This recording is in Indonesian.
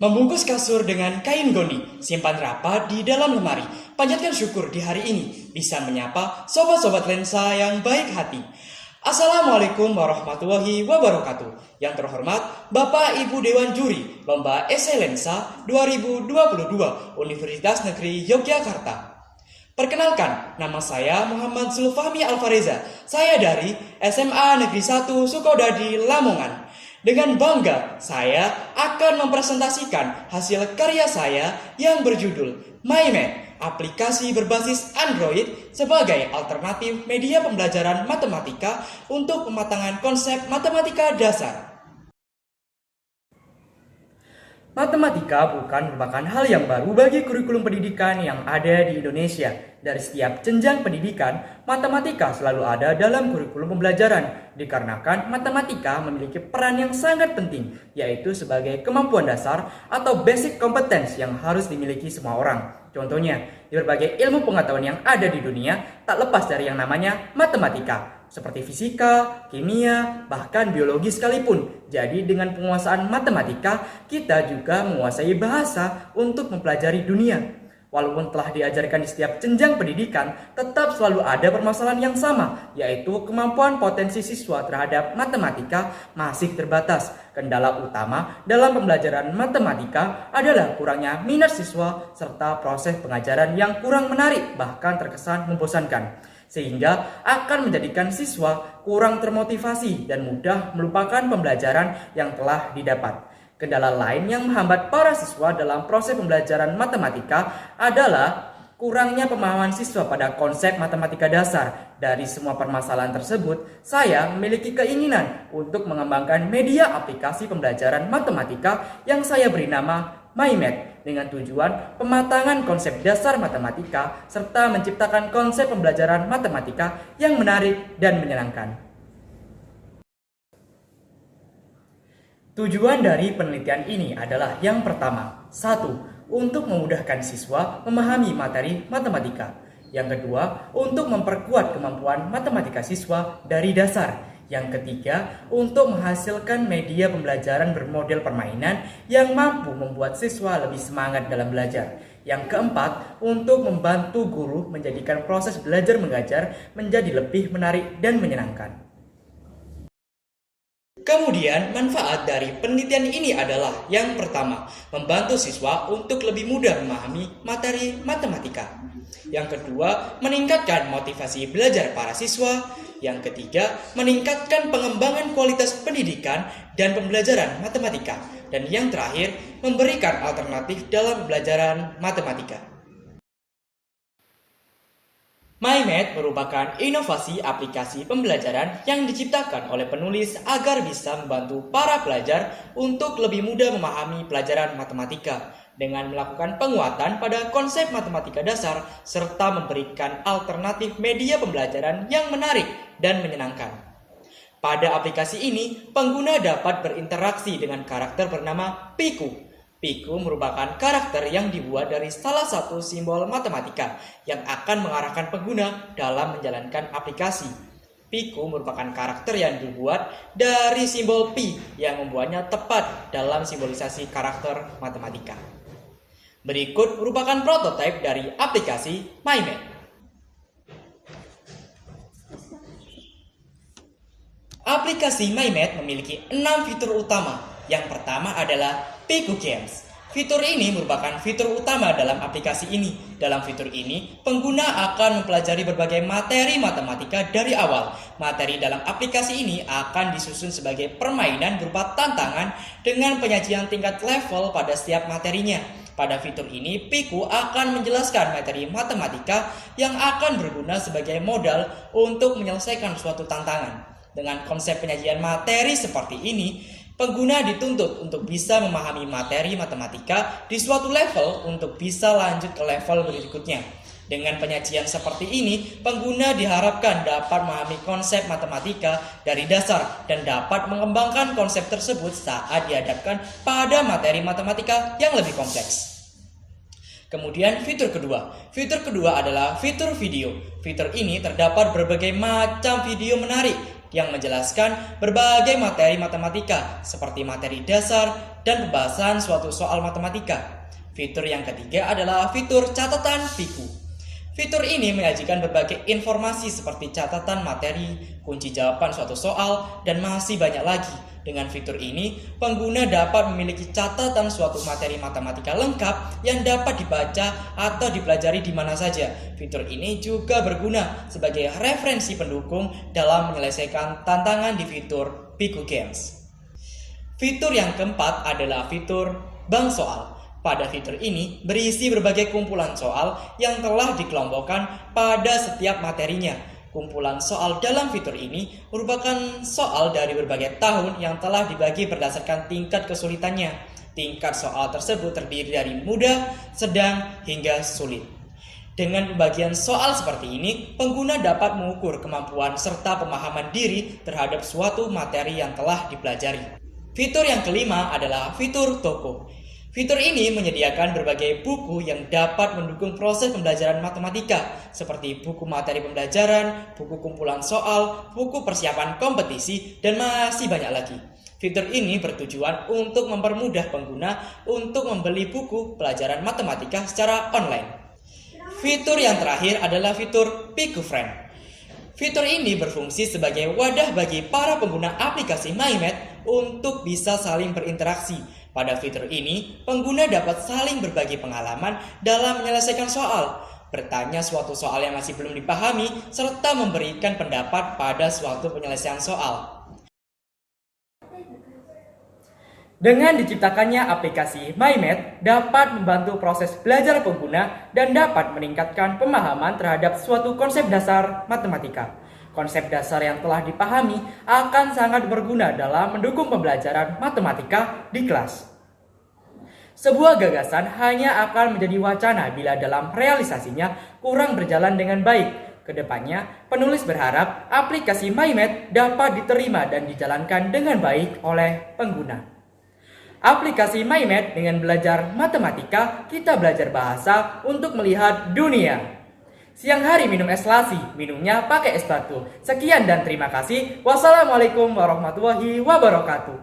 Membungkus kasur dengan kain goni, simpan rapat di dalam lemari. Panjatkan syukur di hari ini bisa menyapa sobat-sobat lensa yang baik hati. Assalamualaikum warahmatullahi wabarakatuh. Yang terhormat Bapak Ibu Dewan Juri Lomba Esai Lensa 2022 Universitas Negeri Yogyakarta. Perkenalkan, nama saya Muhammad Zulfahmi Alfareza. Saya dari SMA Negeri 1 Sukodadi, Lamongan. Dengan bangga, saya akan mempresentasikan hasil karya saya yang berjudul MyMath, aplikasi berbasis Android sebagai alternatif media pembelajaran matematika untuk pematangan konsep matematika dasar. Matematika bukan merupakan hal yang baru bagi kurikulum pendidikan yang ada di Indonesia. Dari setiap jenjang pendidikan, matematika selalu ada dalam kurikulum pembelajaran. Dikarenakan matematika memiliki peran yang sangat penting, yaitu sebagai kemampuan dasar atau basic competence yang harus dimiliki semua orang. Contohnya, di berbagai ilmu pengetahuan yang ada di dunia, tak lepas dari yang namanya matematika. Seperti fisika, kimia, bahkan biologi sekalipun. Jadi dengan penguasaan matematika, kita juga menguasai bahasa untuk mempelajari dunia. Walaupun telah diajarkan di setiap jenjang pendidikan, tetap selalu ada permasalahan yang sama, yaitu kemampuan potensi siswa terhadap matematika masih terbatas. Kendala utama dalam pembelajaran matematika adalah kurangnya minat siswa serta proses pengajaran yang kurang menarik, bahkan terkesan membosankan, sehingga akan menjadikan siswa kurang termotivasi dan mudah melupakan pembelajaran yang telah didapat. Kendala lain yang menghambat para siswa dalam proses pembelajaran matematika adalah kurangnya pemahaman siswa pada konsep matematika dasar. Dari semua permasalahan tersebut, saya memiliki keinginan untuk mengembangkan media aplikasi pembelajaran matematika yang saya beri nama MyMath dengan tujuan pematangan konsep dasar matematika serta menciptakan konsep pembelajaran matematika yang menarik dan menyenangkan. Tujuan dari penelitian ini adalah yang pertama, 1. Untuk memudahkan siswa memahami materi matematika. Yang kedua, untuk memperkuat kemampuan matematika siswa dari dasar. Yang ketiga, untuk menghasilkan media pembelajaran bermodel permainan yang mampu membuat siswa lebih semangat dalam belajar. Yang keempat, untuk membantu guru menjadikan proses belajar mengajar menjadi lebih menarik dan menyenangkan. Kemudian, manfaat dari penelitian ini adalah yang pertama, membantu siswa untuk lebih mudah memahami materi matematika. Yang kedua, meningkatkan motivasi belajar para siswa. Yang ketiga, meningkatkan pengembangan kualitas pendidikan dan pembelajaran matematika. Dan yang terakhir, memberikan alternatif dalam pembelajaran matematika. MyMath merupakan inovasi aplikasi pembelajaran yang diciptakan oleh penulis agar bisa membantu para pelajar untuk lebih mudah memahami pelajaran matematika dengan melakukan penguatan pada konsep matematika dasar serta memberikan alternatif media pembelajaran yang menarik dan menyenangkan. Pada aplikasi ini, pengguna dapat berinteraksi dengan karakter bernama Piku. Piku merupakan karakter yang dibuat dari salah satu simbol matematika yang akan mengarahkan pengguna dalam menjalankan aplikasi. Piku merupakan karakter yang dibuat dari simbol pi yang membuatnya tepat dalam simbolisasi karakter matematika. Berikut merupakan prototipe dari aplikasi MyMath. Aplikasi MyMath memiliki 6 fitur utama. Yang pertama adalah Piku Games. Fitur ini merupakan fitur utama dalam aplikasi ini. Dalam fitur ini, pengguna akan mempelajari berbagai materi matematika dari awal. Materi dalam aplikasi ini akan disusun sebagai permainan berupa tantangan dengan penyajian tingkat level pada setiap materinya. Pada fitur ini, Piku akan menjelaskan materi matematika yang akan berguna sebagai modal untuk menyelesaikan suatu tantangan. Dengan konsep penyajian materi seperti ini, pengguna dituntut untuk bisa memahami materi matematika di suatu level untuk bisa lanjut ke level berikutnya. Dengan penyajian seperti ini, pengguna diharapkan dapat memahami konsep matematika dari dasar dan dapat mengembangkan konsep tersebut saat dihadapkan pada materi matematika yang lebih kompleks. Kemudian fitur kedua adalah fitur video. Fitur ini terdapat berbagai macam video menarik yang menjelaskan berbagai materi matematika seperti materi dasar dan pembahasan suatu soal matematika. Fitur yang ketiga adalah fitur catatan Piku. Fitur ini menyajikan berbagai informasi seperti catatan materi, kunci jawaban suatu soal, dan masih banyak lagi. Dengan fitur ini, pengguna dapat memiliki catatan suatu materi matematika lengkap yang dapat dibaca atau dipelajari di mana saja. Fitur ini juga berguna sebagai referensi pendukung dalam menyelesaikan tantangan di fitur Piku Games. Fitur yang keempat adalah fitur bank soal. Pada fitur ini berisi berbagai kumpulan soal yang telah dikelompokkan pada setiap materinya. Kumpulan soal dalam fitur ini merupakan soal dari berbagai tahun yang telah dibagi berdasarkan tingkat kesulitannya. Tingkat soal tersebut terdiri dari mudah, sedang, hingga sulit. Dengan pembagian soal seperti ini, pengguna dapat mengukur kemampuan serta pemahaman diri terhadap suatu materi yang telah dipelajari. Fitur yang kelima adalah fitur toko. Fitur ini menyediakan berbagai buku yang dapat mendukung proses pembelajaran matematika, seperti buku materi pembelajaran, buku kumpulan soal, buku persiapan kompetisi, dan masih banyak lagi. Fitur ini bertujuan untuk mempermudah pengguna untuk membeli buku pelajaran matematika secara online. Fitur yang terakhir adalah fitur Piku Friend. Fitur ini berfungsi sebagai wadah bagi para pengguna aplikasi MyMath untuk bisa saling berinteraksi. Pada fitur ini, pengguna dapat saling berbagi pengalaman dalam menyelesaikan soal, bertanya suatu soal yang masih belum dipahami, serta memberikan pendapat pada suatu penyelesaian soal. Dengan diciptakannya aplikasi MyMath dapat membantu proses belajar pengguna dan dapat meningkatkan pemahaman terhadap suatu konsep dasar matematika. Konsep dasar yang telah dipahami akan sangat berguna dalam mendukung pembelajaran matematika di kelas. Sebuah gagasan hanya akan menjadi wacana bila dalam realisasinya kurang berjalan dengan baik. Kedepannya, penulis berharap aplikasi MyMath dapat diterima dan dijalankan dengan baik oleh pengguna. Aplikasi MyMath dengan belajar matematika, kita belajar bahasa untuk melihat dunia. Siang hari minum es lasi, minumnya pakai es batu. Sekian dan terima kasih. Wassalamualaikum warahmatullahi wabarakatuh.